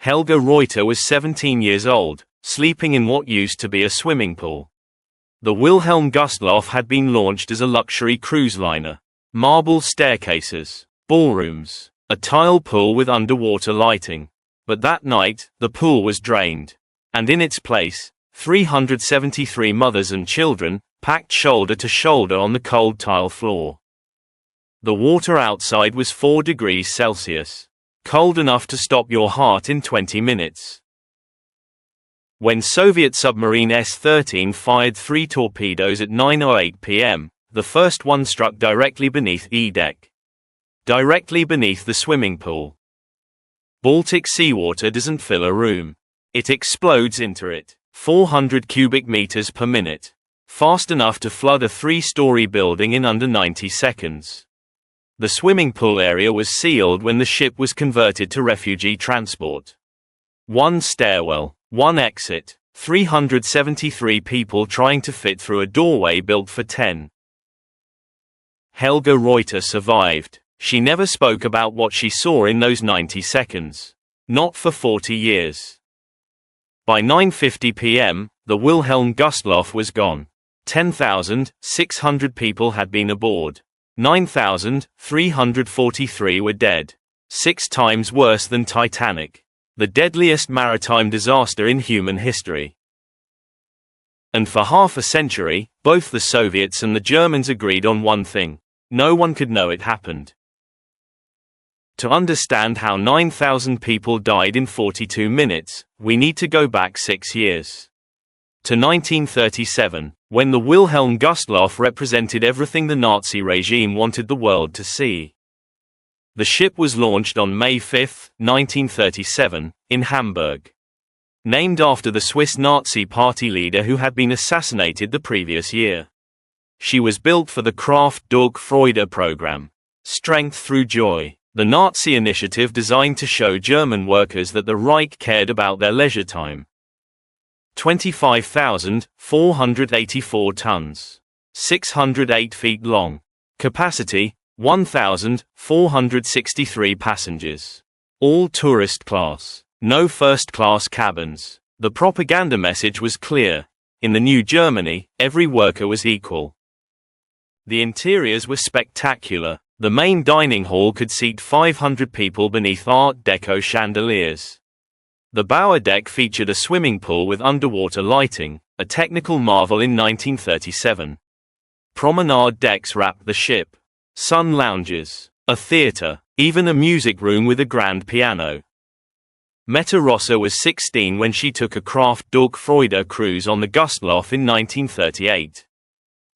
Helga Reuter was 17 years old, sleeping in what used to be a swimming pool. The Wilhelm Gustloff had been launched as a luxury cruise liner. Marble staircases, ballrooms, a tile pool with underwater lighting. But that night, the pool was drained. And in its place, 373 mothers and children, packed shoulder to shoulder on the cold tile floor. The water outside was 4 degrees Celsius. Cold enough to stop your heart in 20 minutes. When Soviet submarine S-13 fired 3 torpedoes at 9:08 p.m., the first one struck directly beneath E deck. Directly beneath the swimming pool. Baltic seawater doesn't fill a room. It explodes into it, 400 cubic meters per minute. Fast enough to flood a 3-story building in under 90 seconds. The swimming pool area was sealed when the ship was converted to refugee transport. 1 stairwell, 1 exit, 373 people trying to fit through a doorway built for 10. Helga Reuter survived. She never spoke about what she saw in those 90 seconds. Not for 40 years. By 9:50 p.m., the Wilhelm Gustloff was gone. 10,600 people had been aboard. 9,343 were dead. 6 times worse than Titanic. The deadliest maritime disaster in human history. And for half a century, both the Soviets and the Germans agreed on one thing. No one could know it happened. To understand how 9,000 people died in 42 minutes, we need to go back 6 years. To 1937, when the Wilhelm Gustloff represented everything the Nazi regime wanted the world to see. The ship was launched on May 5, 1937, in Hamburg. Named after the Swiss Nazi Party leader who had been assassinated the previous year. She was built for the Kraft durch Freude program. Strength through joy. The Nazi initiative designed to show German workers that the Reich cared about their leisure time. 25,484 tons. 608 feet long. Capacity, 1,463 passengers. All tourist class. No first-class cabins. The propaganda message was clear. In the new Germany, every worker was equal. The interiors were spectacular. The main dining hall could seat 500 people beneath Art Deco chandeliers. The bower deck featured a swimming pool with underwater lighting, a technical marvel in 1937. Promenade decks wrapped the ship. Sun lounges, a theater, even a music room with a grand piano. Meta Rossa was 16 when she took a Kraft durch Freude cruise on the Gustloff in 1938.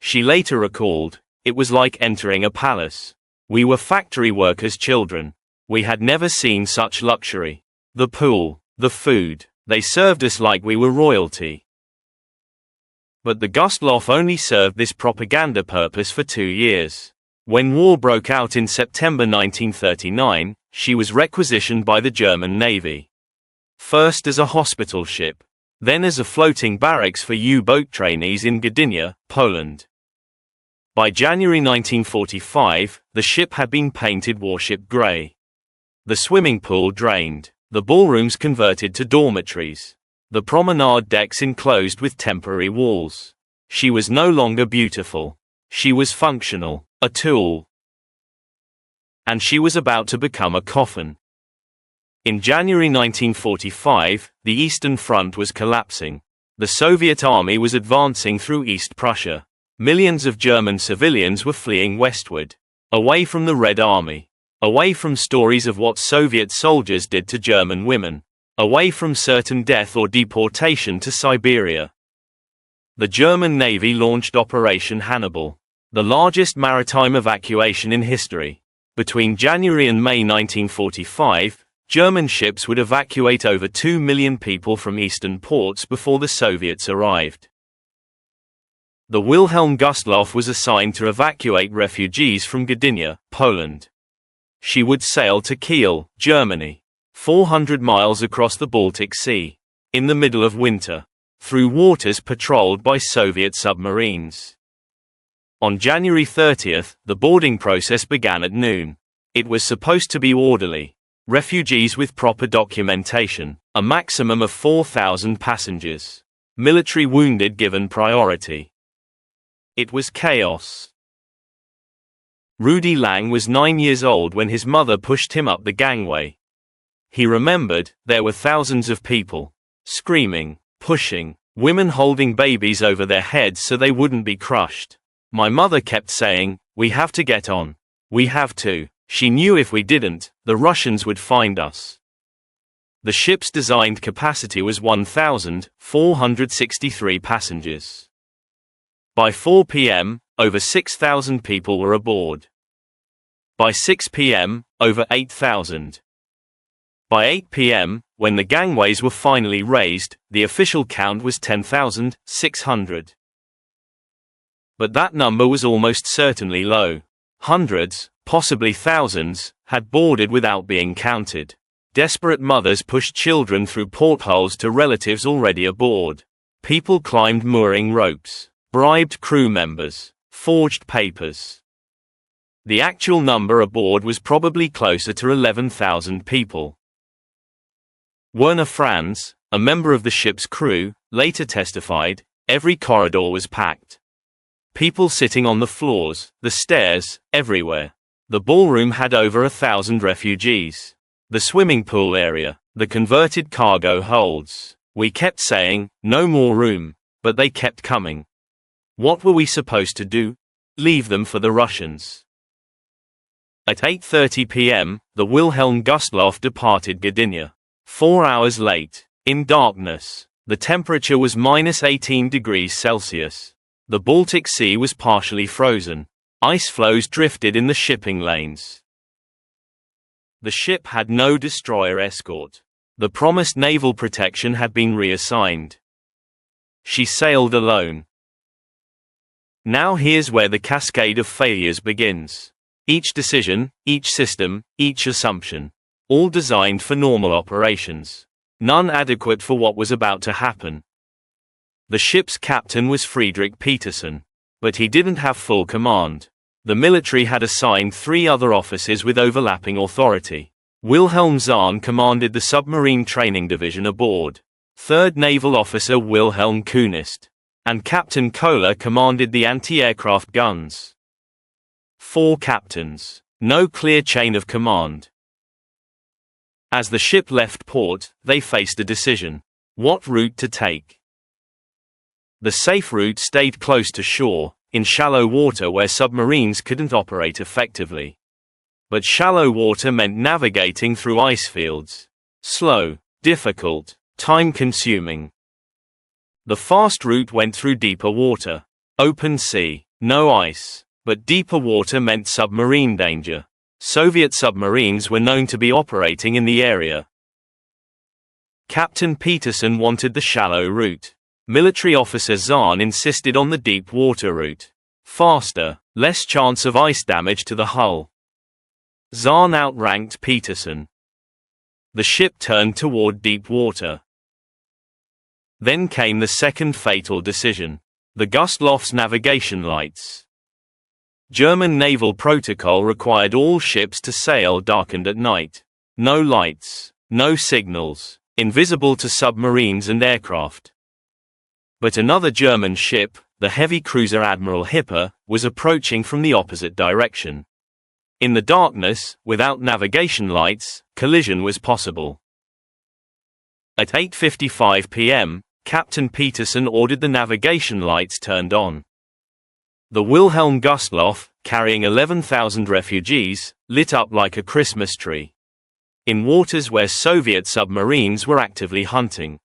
She later recalled, "It was like entering a palace. We were factory workers' children. We had never seen such luxury. The pool, the food, they served us like we were royalty." But the Gustloff only served this propaganda purpose for 2 years. When war broke out in September 1939, she was requisitioned by the German Navy. First as a hospital ship, then as a floating barracks for U-boat trainees in Gdynia, Poland. By January 1945, the ship had been painted warship grey. The swimming pool drained, the ballrooms converted to dormitories, the promenade decks enclosed with temporary walls. She was no longer beautiful. She was functional, a tool. And she was about to become a coffin. In January 1945, the Eastern Front was collapsing. The Soviet army was advancing through East Prussia. Millions of German civilians were fleeing westward, away from the Red Army, away from stories of what Soviet soldiers did to German women, away from certain death or deportation to Siberia. The German Navy launched Operation Hannibal, the largest maritime evacuation in history. Between January and May 1945, German ships would evacuate over 2 million people from eastern ports before the Soviets arrived. The Wilhelm Gustloff was assigned to evacuate refugees from Gdynia, Poland. She would sail to Kiel, Germany, 400 miles across the Baltic Sea, in the middle of winter, through waters patrolled by Soviet submarines. On January 30th, the boarding process began at noon. It was supposed to be orderly. Refugees with proper documentation, a maximum of 4,000 passengers. Military wounded given priority. It was chaos. Rudy Lang was 9 years old when his mother pushed him up the gangway. He remembered, there were thousands of people, screaming, pushing, women holding babies over their heads so they wouldn't be crushed. My mother kept saying, "We have to get on. We have to." She knew if we didn't, the Russians would find us. The ship's designed capacity was 1,463 passengers. By 4 p.m., over 6,000 people were aboard. By 6 p.m., over 8,000. By 8 p.m., when the gangways were finally raised, the official count was 10,600. But that number was almost certainly low. Hundreds, possibly thousands, had boarded without being counted. Desperate mothers pushed children through portholes to relatives already aboard. People climbed mooring ropes, bribed crew members, forged papers. The actual number aboard was probably closer to 11,000 people. Werner Franz, a member of the ship's crew, later testified, every corridor was packed. People sitting on the floors, the stairs, everywhere. The ballroom had over 1,000 refugees. The swimming pool area, the converted cargo holds. We kept saying, no more room, but they kept coming. What were we supposed to do? Leave them for the Russians. At 8:30 p.m., the Wilhelm Gustloff departed Gdynia. 4 hours late, in darkness. The temperature was -18 degrees Celsius. The Baltic Sea was partially frozen. Ice floes drifted in the shipping lanes. The ship had no destroyer escort. The promised naval protection had been reassigned. She sailed alone. Now here's where the cascade of failures begins. Each decision, each system, each assumption. All designed for normal operations. None adequate for what was about to happen. The ship's captain was Friedrich Petersen. But he didn't have full command. The military had assigned 3 other officers with overlapping authority. Wilhelm Zahn commanded the submarine training division aboard. 3rd Naval Officer Wilhelm Kunist. And Captain Kohler commanded the anti-aircraft guns. 4 captains. No clear chain of command. As the ship left port, they faced a decision. What route to take? The safe route stayed close to shore, in shallow water where submarines couldn't operate effectively. But shallow water meant navigating through ice fields. Slow, difficult, time-consuming. The fast route went through deeper water. Open sea, no ice. But deeper water meant submarine danger. Soviet submarines were known to be operating in the area. Captain Petersen wanted the shallow route. Military officer Zahn insisted on the deep water route. Faster, less chance of ice damage to the hull. Zahn outranked Petersen. The ship turned toward deep water. Then came the second fatal decision. The Gustloff's navigation lights. German naval protocol required all ships to sail darkened at night. No lights, no signals, invisible to submarines and aircraft. But another German ship, the heavy cruiser Admiral Hipper, was approaching from the opposite direction. In the darkness, without navigation lights, collision was possible. At 8:55 p.m., Captain Petersen ordered the navigation lights turned on. The Wilhelm Gustloff, carrying 11,000 refugees, lit up like a Christmas tree. In waters where Soviet submarines were actively hunting.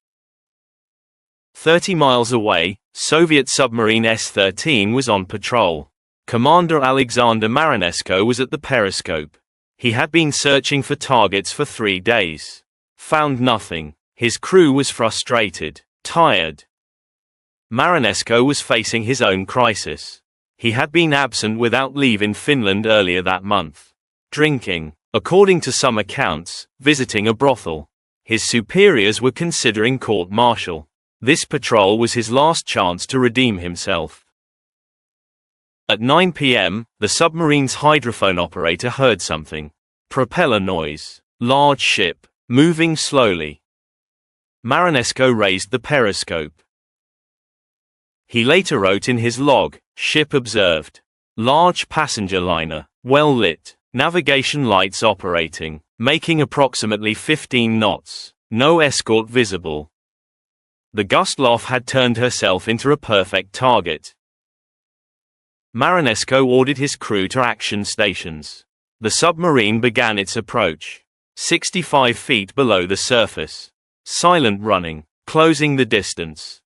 30 miles away, Soviet submarine S-13 was on patrol. Commander Alexander Marinesko was at the periscope. He had been searching for targets for 3 days. Found nothing. His crew was frustrated, tired. Marinesko was facing his own crisis. He had been absent without leave in Finland earlier that month. Drinking, according to some accounts, visiting a brothel. His superiors were considering court-martial. This patrol was his last chance to redeem himself. At 9 p.m., the submarine's hydrophone operator heard something. Propeller noise. Large ship, moving slowly. Marinesko raised the periscope. He later wrote in his log, ship observed. Large passenger liner, well lit, navigation lights operating, making approximately 15 knots, no escort visible. The Gustloff had turned herself into a perfect target. Marinesko ordered his crew to action stations. The submarine began its approach. 65 feet below the surface. Silent running, closing the distance.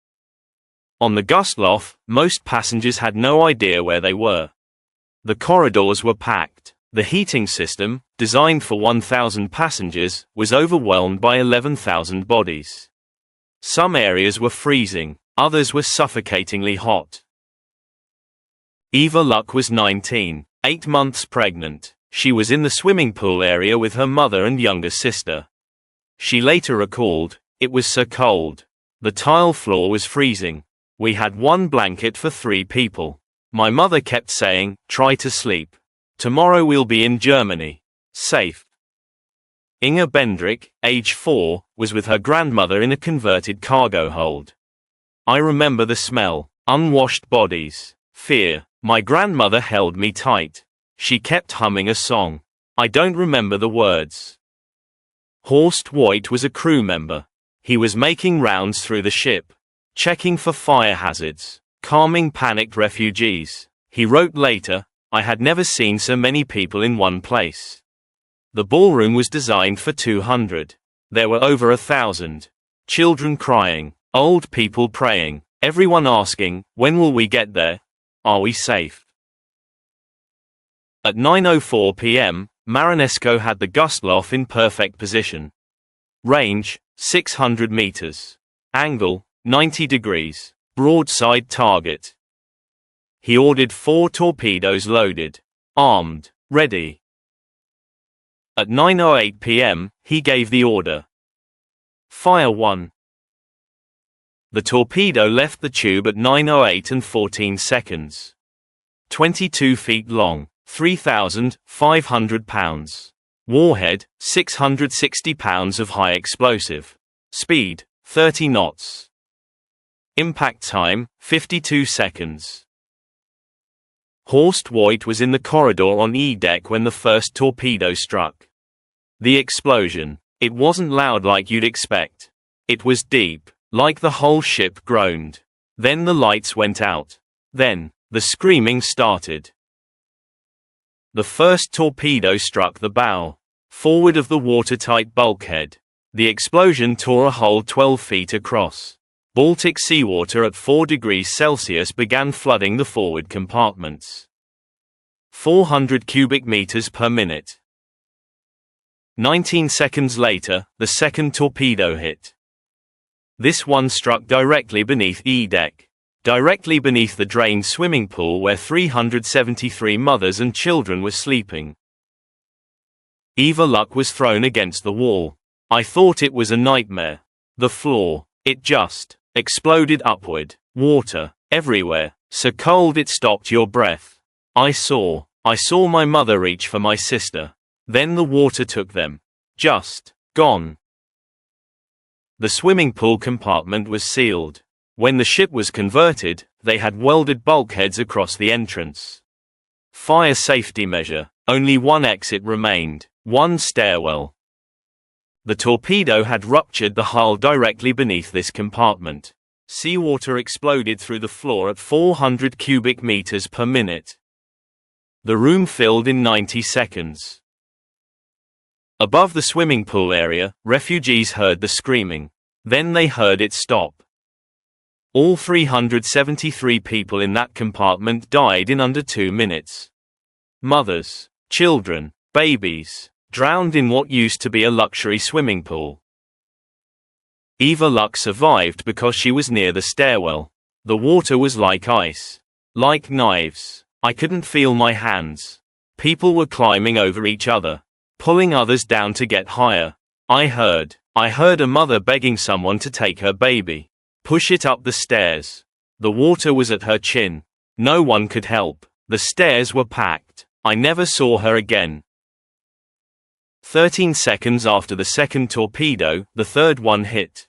On the Gustloff, most passengers had no idea where they were. The corridors were packed. The heating system, designed for 1,000 passengers, was overwhelmed by 11,000 bodies. Some areas were freezing, others were suffocatingly hot. Eva Luck was 19, 8 months pregnant. She was in the swimming pool area with her mother and younger sister. She later recalled, "It was so cold. The tile floor was freezing. We had one blanket for 3 people. My mother kept saying, 'Try to sleep. Tomorrow we'll be in Germany. Safe.'" Inga Bendrick, age 4, was with her grandmother in a converted cargo hold. "I remember the smell, unwashed bodies, fear. My grandmother held me tight. She kept humming a song. I don't remember the words." Horst Voigt was a crew member. He was making rounds through the ship, checking for fire hazards, calming panicked refugees. He wrote later, "I had never seen so many people in one place. The ballroom was designed for 200. There were over 1,000. Children crying, old people praying, everyone asking, when will we get there? Are we safe?" At 9:04 p.m., Marinesko had the Gustloff in perfect position. Range, 600 meters. Angle, 90 degrees. Broadside target. He ordered 4 torpedoes loaded, armed, ready. At 9:08 p.m., he gave the order. Fire 1. The torpedo left the tube at 9:08 and 14 seconds. 22 feet long. 3,500 pounds. Warhead, 660 pounds of high explosive. Speed, 30 knots. Impact time, 52 seconds. Horst Voigt was in the corridor on E-deck when the first torpedo struck. The explosion. It wasn't loud like you'd expect. It was deep, like the whole ship groaned. Then the lights went out. Then, the screaming started. The first torpedo struck the bow, forward of the watertight bulkhead. The explosion tore a hole 12 feet across. Baltic Sea water at 4 degrees Celsius began flooding the forward compartments. 400 cubic meters per minute. 19 seconds later, the second torpedo hit. This one struck directly beneath E-deck. Directly beneath the drained swimming pool where 373 mothers and children were sleeping. Eva Luck was thrown against the wall. I thought it was a nightmare. The floor, it just exploded upward. Water, everywhere, so cold it stopped your breath. I saw my mother reach for my sister. Then the water took them. Just gone. The swimming pool compartment was sealed. When the ship was converted, they had welded bulkheads across the entrance. Fire safety measure, only one exit remained, one stairwell. The torpedo had ruptured the hull directly beneath this compartment. Seawater exploded through the floor at 400 cubic meters per minute. The room filled in 90 seconds. Above the swimming pool area, refugees heard the screaming. Then they heard it stop. All 373 people in that compartment died in under 2 minutes. Mothers, children, babies, drowned in what used to be a luxury swimming pool. Eva Luck survived because she was near the stairwell. The water was like ice. Like knives. I couldn't feel my hands. People were climbing over each other, pulling others down to get higher. I heard a mother begging someone to take her baby. Push it up the stairs. The water was at her chin. No one could help. The stairs were packed. I never saw her again. 13 seconds after the second torpedo, the third one hit.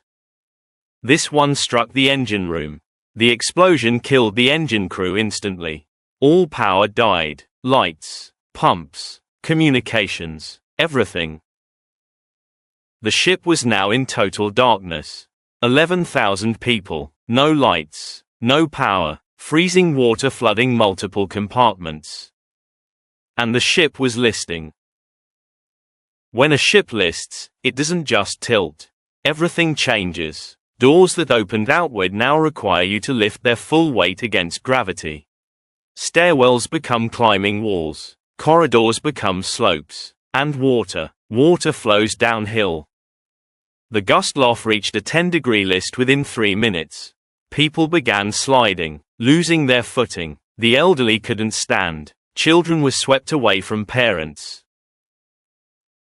This one struck the engine room. The explosion killed the engine crew instantly. All power died. Lights, pumps, communications, everything. The ship was now in total darkness. 11,000 people, no lights, no power, freezing water flooding multiple compartments. And the ship was listing. When a ship lists, it doesn't just tilt. Everything changes. Doors that opened outward now require you to lift their full weight against gravity. Stairwells become climbing walls. Corridors become slopes. And water flows downhill. The Gustloff reached a 10-degree list within 3 minutes. People began sliding, losing their footing. The elderly couldn't stand. Children were swept away from parents.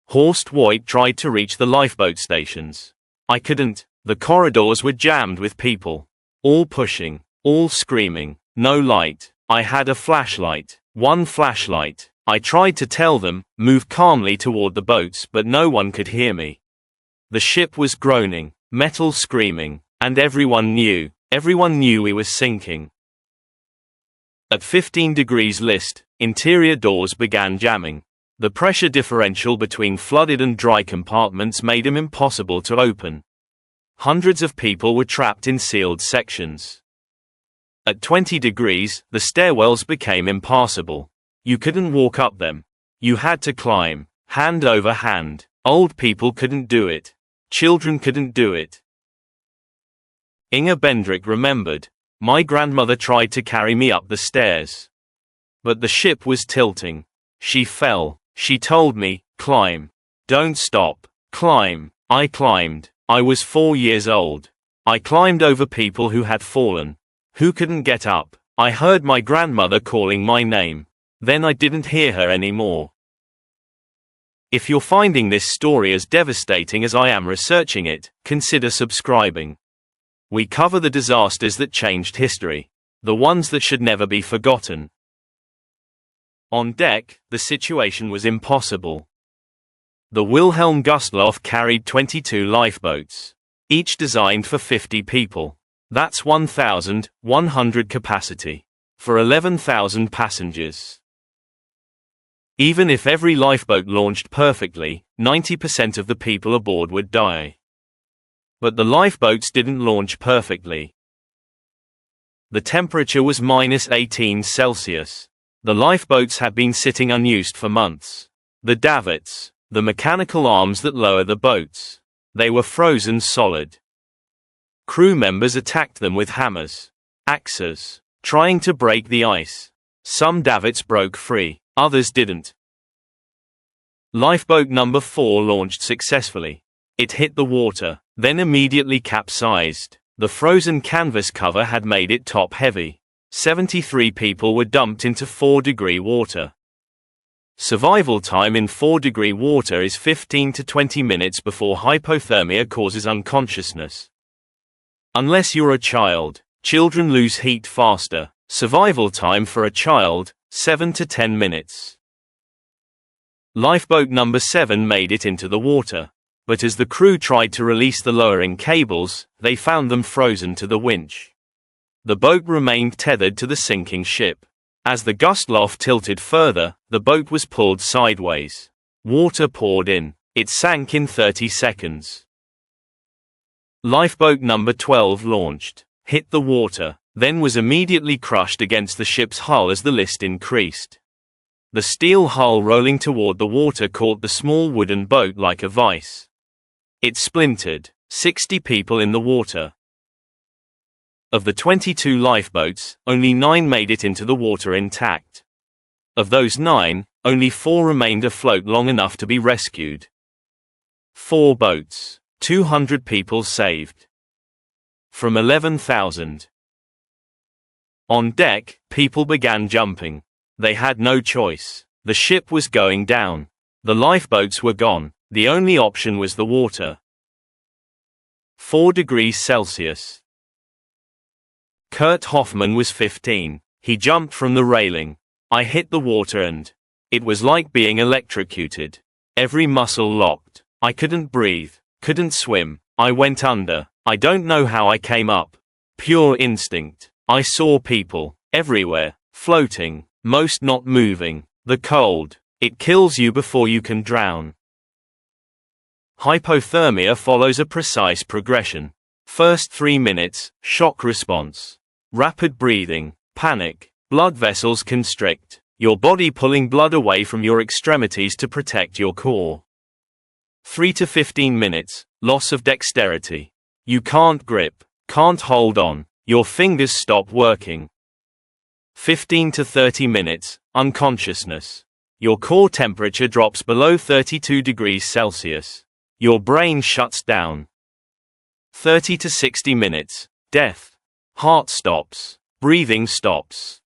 Horst Voigt tried to reach the lifeboat stations. I couldn't. The corridors were jammed with people. All pushing, all screaming. No light. I had a flashlight. One flashlight. I tried to tell them, move calmly toward the boats, but no one could hear me. The ship was groaning, metal screaming, and everyone knew we were sinking. At 15 degrees list, interior doors began jamming. The pressure differential between flooded and dry compartments made them impossible to open. Hundreds of people were trapped in sealed sections. At 20 degrees, the stairwells became impassable. You couldn't walk up them. You had to climb, hand over hand. Old people couldn't do it. Children couldn't do it. Inga Bendrick remembered. My grandmother tried to carry me up the stairs. But the ship was tilting. She fell. She told me, climb. Don't stop. Climb. I climbed. I was 4 years old. I climbed over people who had fallen. Who couldn't get up. I heard my grandmother calling my name. Then I didn't hear her anymore. If you're finding this story as devastating as I am researching it, consider subscribing. We cover the disasters that changed history. The ones that should never be forgotten. On deck, the situation was impossible. The Wilhelm Gustloff carried 22 lifeboats. Each designed for 50 people. That's 1,100 capacity. For 11,000 passengers. Even if every lifeboat launched perfectly, 90% of the people aboard would die. But the lifeboats didn't launch perfectly. The temperature was -18 Celsius. The lifeboats had been sitting unused for months. The davits, the mechanical arms that lower the boats, they were frozen solid. Crew members attacked them with hammers, axes, trying to break the ice. Some davits broke free. Others didn't. Lifeboat number 4 launched successfully. It hit the water, then immediately capsized. The frozen canvas cover had made it top-heavy. 73 people were dumped into 4-degree water. Survival time in 4-degree water is 15 to 20 minutes before hypothermia causes unconsciousness. Unless you're a child, children lose heat faster. Survival time for a child, 7 to 10 minutes. Lifeboat number 7 made it into the water, but as the crew tried to release the lowering cables, they found them frozen to the winch. The boat remained tethered to the sinking ship. As the Gustloff tilted further, the boat was pulled sideways. Water poured in. It sank in 30 seconds. Lifeboat number 12 launched, hit the water, then was immediately crushed against the ship's hull as the list increased. The steel hull rolling toward the water caught the small wooden boat like a vice. It splintered, 60 people in the water. Of the 22 lifeboats, only 9 made it into the water intact. Of those 9, only 4 remained afloat long enough to be rescued. 4 boats, 200 people saved. From 11,000. On deck, people began jumping. They had no choice. The ship was going down. The lifeboats were gone. The only option was the water. 4 degrees Celsius. Kurt Hoffman was 15. He jumped from the railing. I hit the water and it was like being electrocuted. Every muscle locked. I couldn't breathe, couldn't swim. I went under. I don't know how I came up. Pure instinct. I saw people, everywhere, floating, most not moving. The cold. It kills you before you can drown. Hypothermia follows a precise progression. First 3 minutes, shock response. Rapid breathing, panic, blood vessels constrict, your body pulling blood away from your extremities to protect your core. 3 to 15 minutes, loss of dexterity. You can't grip, can't hold on, your fingers stop working. 15 to 30 minutes, unconsciousness. Your core temperature drops below 32 degrees Celsius. Your brain shuts down. 30 to 60 minutes, death. Heart stops, breathing stops.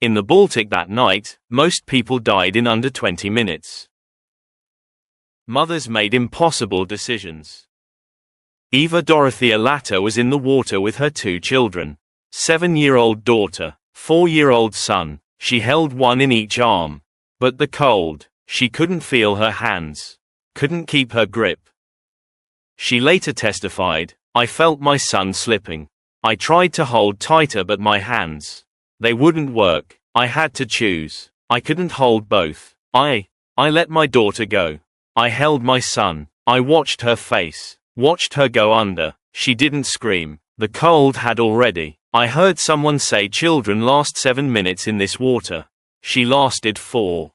In the Baltic that night, most people died in under 20 minutes. Mothers made impossible decisions. Eva Dorothea Latta was in the water with her 2 children. 7-year-old daughter, 4-year-old son. She held one in each arm. But the cold, she couldn't feel her hands. Couldn't keep her grip. She later testified, "I felt my son slipping. I tried to hold tighter but my hands, they wouldn't work. I had to choose. I couldn't hold both. I let my daughter go. I held my son. I watched her face, watched her go under. She didn't scream. The cold had already. I heard someone say children last 7 minutes in this water. She lasted 4.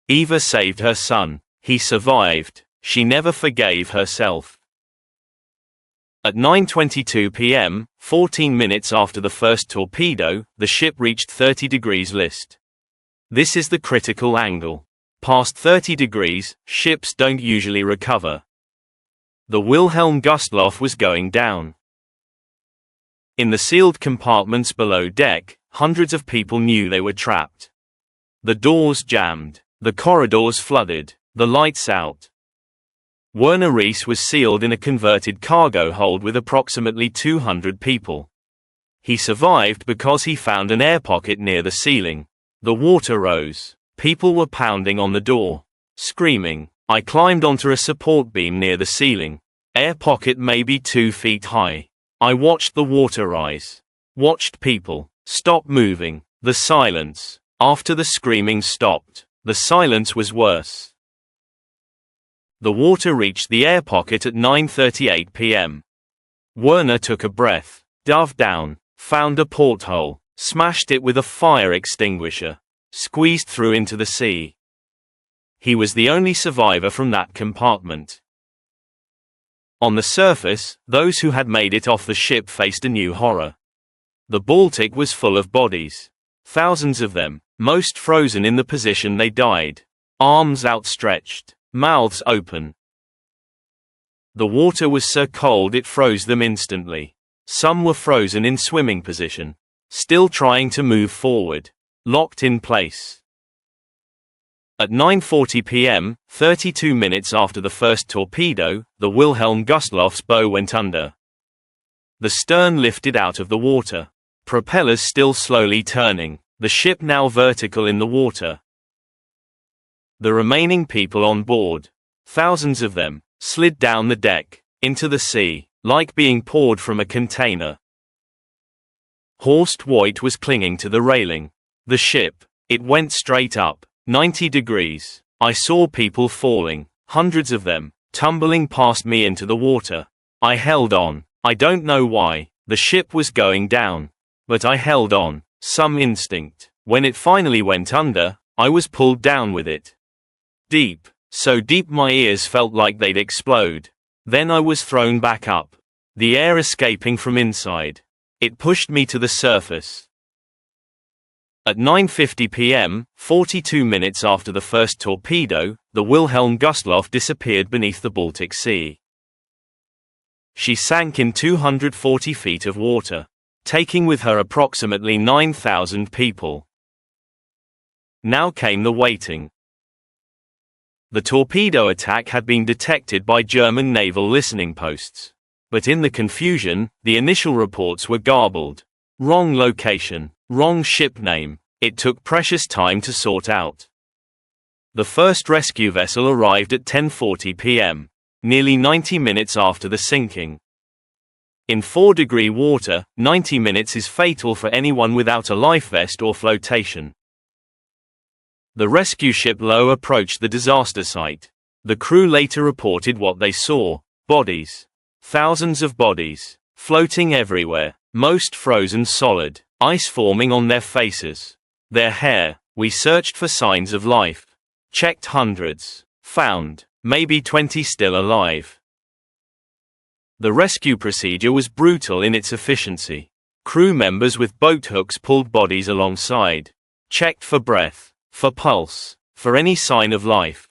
Eva saved her son. He survived. She never forgave herself." At 9:22 p.m., 14 minutes after the first torpedo, the ship reached 30 degrees list. This is the critical angle. Past 30 degrees, ships don't usually recover. The Wilhelm Gustloff was going down. In the sealed compartments below deck, hundreds of people knew they were trapped. The doors jammed, the corridors flooded, the lights out. Werner Rees was sealed in a converted cargo hold with approximately 200 people. He survived because he found an air pocket near the ceiling. The water rose. People were pounding on the door, screaming. I climbed onto a support beam near the ceiling. Air pocket maybe 2 feet high. I watched the water rise. Watched people stop moving. The silence. After the screaming stopped, the silence was worse. The water reached the air pocket at 9:38 p.m. Werner took a breath, dove down, found a porthole, smashed it with a fire extinguisher, squeezed through into the sea. He was the only survivor from that compartment. On the surface, those who had made it off the ship faced a new horror. The Baltic was full of bodies. Thousands of them, most frozen in the position they died. Arms outstretched, mouths open. The water was so cold it froze them instantly. Some were frozen in swimming position, still trying to move forward, locked in place. At 9:40 p.m., 32 minutes after the first torpedo, the Wilhelm Gustloff's bow went under. The stern lifted out of the water, propellers still slowly turning, the ship now vertical in the water. The remaining people on board, thousands of them, slid down the deck, into the sea, like being poured from a container. Horst Voigt was clinging to the railing. The ship, it went straight up, 90 degrees. I saw people falling, hundreds of them, tumbling past me into the water. I held on. I don't know why. The ship was going down. But I held on. Some instinct. When it finally went under, I was pulled down with it. Deep. So deep my ears felt like they'd explode. Then I was thrown back up. The air escaping from inside. It pushed me to the surface. At 9:50 p.m., 42 minutes after the first torpedo, the Wilhelm Gustloff disappeared beneath the Baltic Sea. She sank in 240 feet of water, taking with her approximately 9,000 people. Now came the waiting. The torpedo attack had been detected by German naval listening posts. But in the confusion, the initial reports were garbled. Wrong location, wrong ship name. It took precious time to sort out. The first rescue vessel arrived at 10:40 p.m., nearly 90 minutes after the sinking. In 4-degree water, 90 minutes is fatal for anyone without a life vest or flotation. The rescue ship Lowe approached the disaster site. The crew later reported what they saw: bodies. Thousands of bodies, floating everywhere, most frozen solid, ice forming on their faces. Their hair. We searched for signs of life. Checked hundreds. Found maybe 20 still alive. The rescue procedure was brutal in its efficiency. Crew members with boat hooks pulled bodies alongside. Checked for breath, for pulse, for any sign of life.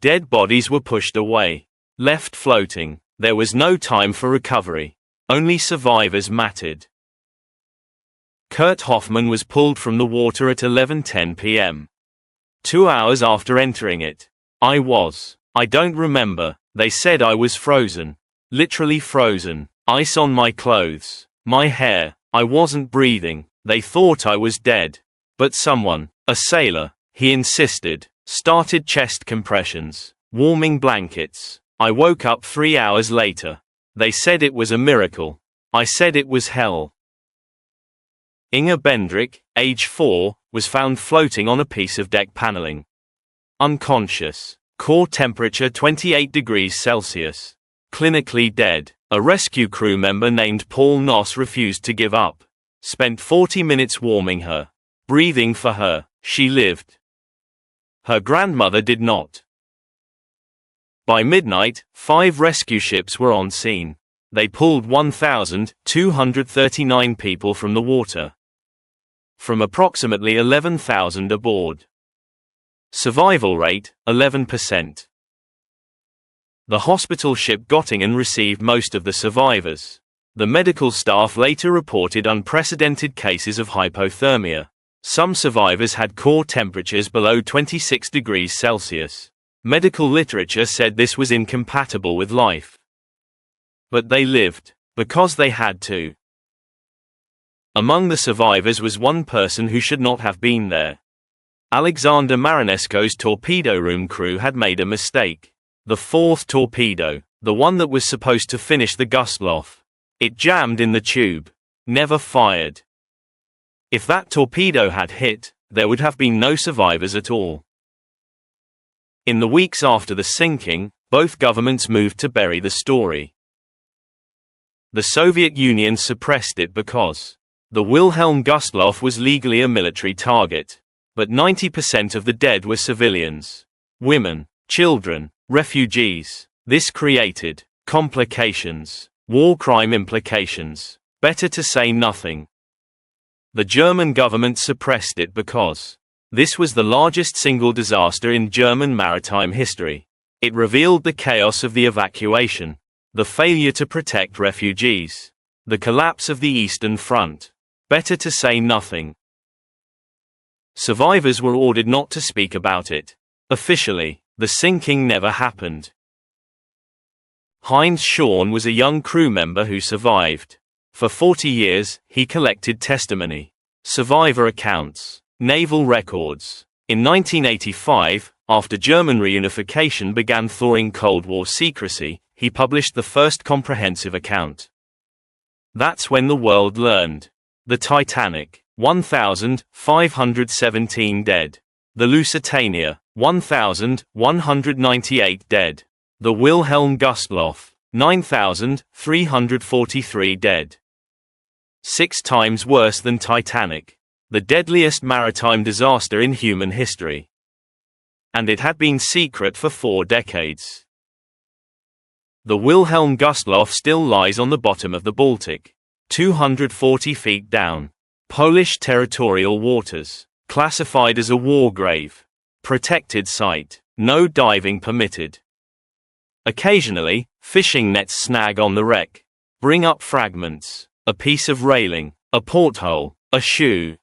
Dead bodies were pushed away. Left floating. There was no time for recovery. Only survivors mattered. Kurt Hoffman was pulled from the water at 11:10 p.m. 2 hours after entering it. I don't remember. They said I was frozen. Literally frozen. Ice on my clothes. My hair. I wasn't breathing. They thought I was dead. But someone, a sailor, he insisted, started chest compressions, warming blankets. I woke up 3 hours later. They said it was a miracle. I said it was hell. Inge Bendrick, age 4, was found floating on a piece of deck paneling. Unconscious. Core temperature 28 degrees Celsius. Clinically dead. A rescue crew member named Paul Noss refused to give up. Spent 40 minutes warming her. Breathing for her. She lived. Her grandmother did not. By midnight, 5 rescue ships were on scene. They pulled 1,239 people from the water. From approximately 11,000 aboard. Survival rate, 11%. The hospital ship Göttingen received most of the survivors. The medical staff later reported unprecedented cases of hypothermia. Some survivors had core temperatures below 26 degrees Celsius. Medical literature said this was incompatible with life. But they lived, because they had to. Among the survivors was one person who should not have been there. Alexander Marinesko's torpedo room crew had made a mistake. The 4th torpedo, the one that was supposed to finish the Gustloff. It jammed in the tube. Never fired. If that torpedo had hit, there would have been no survivors at all. In the weeks after the sinking, both governments moved to bury the story. The Soviet Union suppressed it because the Wilhelm Gustloff was legally a military target. But 90% of the dead were civilians. Women, children, refugees. This created complications, war crime implications. Better to say nothing. The German government suppressed it because this was the largest single disaster in German maritime history. It revealed the chaos of the evacuation, the failure to protect refugees, the collapse of the Eastern Front. Better to say nothing. Survivors were ordered not to speak about it. Officially, the sinking never happened. Heinz Schorn was a young crew member who survived. For 40 years, he collected testimony, survivor accounts, naval records. In 1985, after German reunification began thawing Cold War secrecy, he published the first comprehensive account. That's when the world learned. The Titanic, 1,517 dead. The Lusitania, 1,198 dead. The Wilhelm Gustloff, 9,343 dead. 6 times worse than Titanic, the deadliest maritime disaster in human history. And it had been secret for 4 decades. The Wilhelm Gustloff still lies on the bottom of the Baltic. 240 feet down. Polish territorial waters. Classified as a war grave. Protected site. No diving permitted. Occasionally, fishing nets snag on the wreck. Bring up fragments. A piece of railing. A porthole. A shoe.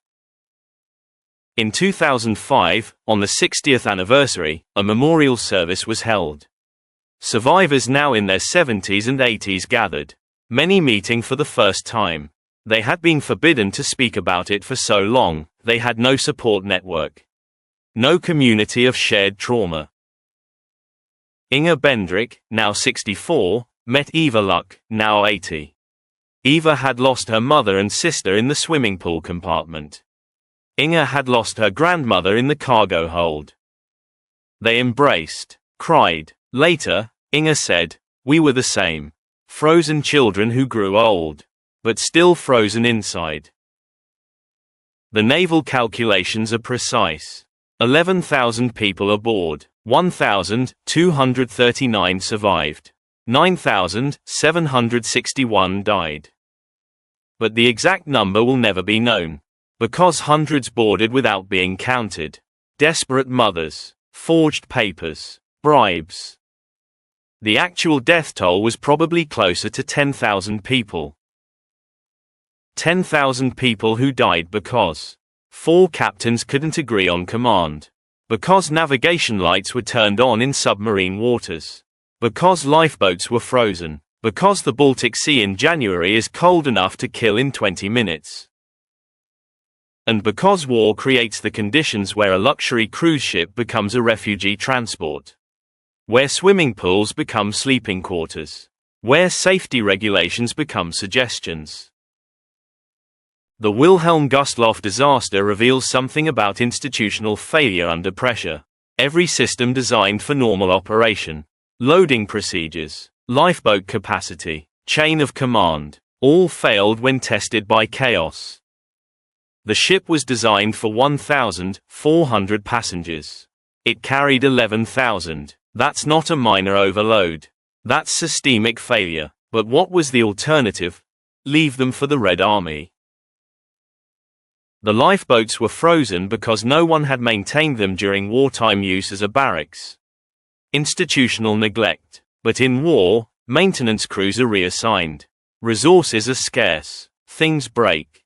In 2005, on the 60th anniversary, a memorial service was held. Survivors now in their 70s and 80s gathered. Many meeting for the first time. They had been forbidden to speak about it for so long, they had no support network. no community of shared trauma. Inga Bendrick, now 64, met Eva Luck, now 80. Eva had lost her mother and sister in the swimming pool compartment. Inga had lost her grandmother in the cargo hold. They embraced, cried. Later, Inga said, "We were the same. Frozen children who grew old. But still frozen inside." The naval calculations are precise. 11,000 people aboard. 1,239 survived. 9,761 died. But the exact number will never be known, because hundreds boarded without being counted. Desperate mothers, forged papers, bribes. The actual death toll was probably closer to 10,000 people. 10,000 people who died because 4 captains couldn't agree on command. Because navigation lights were turned on in submarine waters. Because lifeboats were frozen. Because the Baltic Sea in January is cold enough to kill in 20 minutes. And because war creates the conditions where a luxury cruise ship becomes a refugee transport. Where swimming pools become sleeping quarters. Where safety regulations become suggestions. The Wilhelm Gustloff disaster reveals something about institutional failure under pressure. Every system designed for normal operation, loading procedures, lifeboat capacity, chain of command, all failed when tested by chaos. The ship was designed for 1,400 passengers. It carried 11,000. That's not a minor overload. That's systemic failure. But what was the alternative? Leave them for the Red Army. The lifeboats were frozen because no one had maintained them during wartime use as a barracks. Institutional neglect. But in war, maintenance crews are reassigned. Resources are scarce. Things break.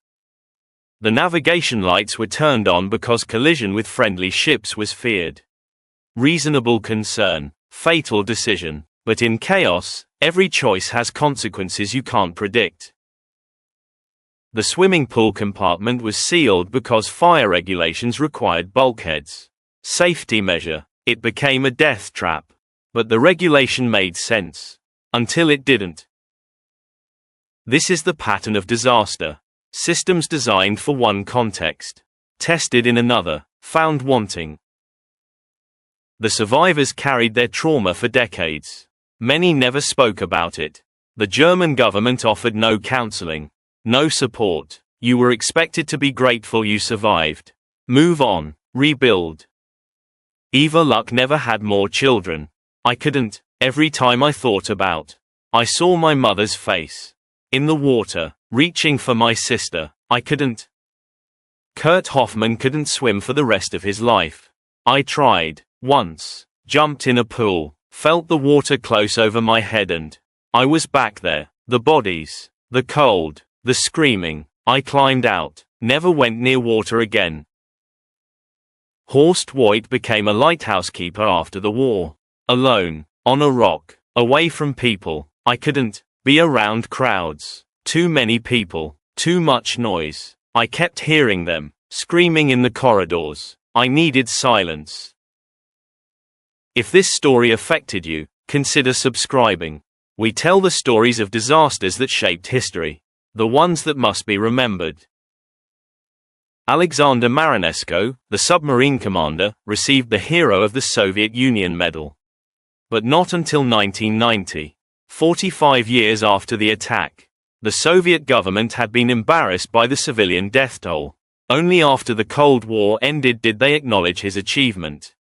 The navigation lights were turned on because collision with friendly ships was feared. Reasonable concern. Fatal decision. But in chaos, every choice has consequences you can't predict. The swimming pool compartment was sealed because fire regulations required bulkheads. Safety measure. It became a death trap. But the regulation made sense. Until it didn't. This is the pattern of disaster. Systems designed for one context. Tested in another. Found wanting. The survivors carried their trauma for decades. Many never spoke about it. The German government offered no counseling. No support. You were expected to be grateful you survived. Move on. Rebuild. Eva Luck never had more children. I couldn't. Every time I thought about. I saw my mother's face. In the water, reaching for my sister. I couldn't. Kurt Hoffman couldn't swim for the rest of his life. I tried. Once. Jumped in a pool. Felt the water close over my head and I was back there. The bodies. The cold. The screaming. I climbed out. Never went near water again. Horst Voigt became a lighthouse keeper after the war. Alone. On a rock. Away from people. I couldn't be around crowds. Too many people. Too much noise. I kept hearing them. Screaming in the corridors. I needed silence. If this story affected you, consider subscribing. We tell the stories of disasters that shaped history. The ones that must be remembered. Alexander Marinesko, the submarine commander, received the Hero of the Soviet Union Medal. But not until 1990. 45 years after the attack. The Soviet government had been embarrassed by the civilian death toll. Only after the Cold War ended did they acknowledge his achievement.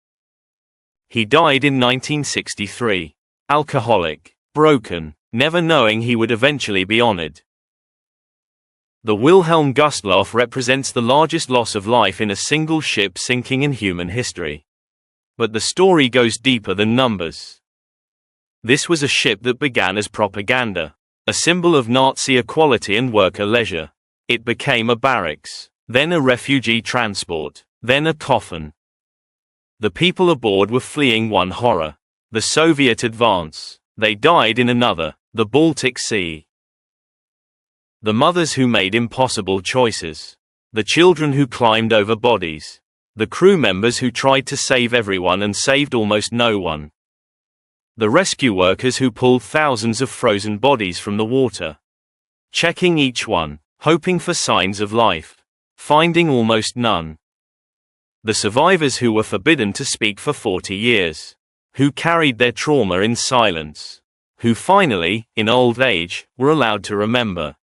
He died in 1963. Alcoholic. Broken. Never knowing he would eventually be honored. The Wilhelm Gustloff represents the largest loss of life in a single ship sinking in human history. But the story goes deeper than numbers. This was a ship that began as propaganda, a symbol of Nazi equality and worker leisure. It became a barracks, then a refugee transport, then a coffin. The people aboard were fleeing one horror, the Soviet advance. They died in another, the Baltic Sea. The mothers who made impossible choices. The children who climbed over bodies. The crew members who tried to save everyone and saved almost no one. The rescue workers who pulled thousands of frozen bodies from the water. Checking each one, hoping for signs of life. Finding almost none. The survivors who were forbidden to speak for 40 years. Who carried their trauma in silence. Who finally, in old age, were allowed to remember.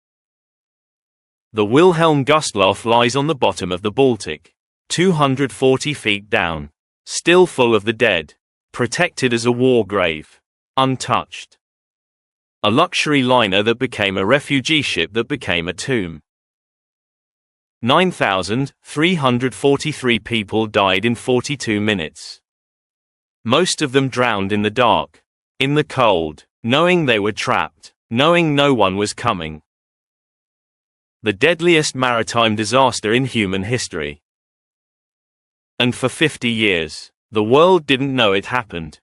The Wilhelm Gustloff lies on the bottom of the Baltic, 240 feet down, still full of the dead, protected as a war grave, untouched. A luxury liner that became a refugee ship that became a tomb. 9,343 people died in 42 minutes. Most of them drowned in the dark, in the cold, knowing they were trapped, knowing no one was coming. The deadliest maritime disaster in human history. And for 50 years, the world didn't know it happened.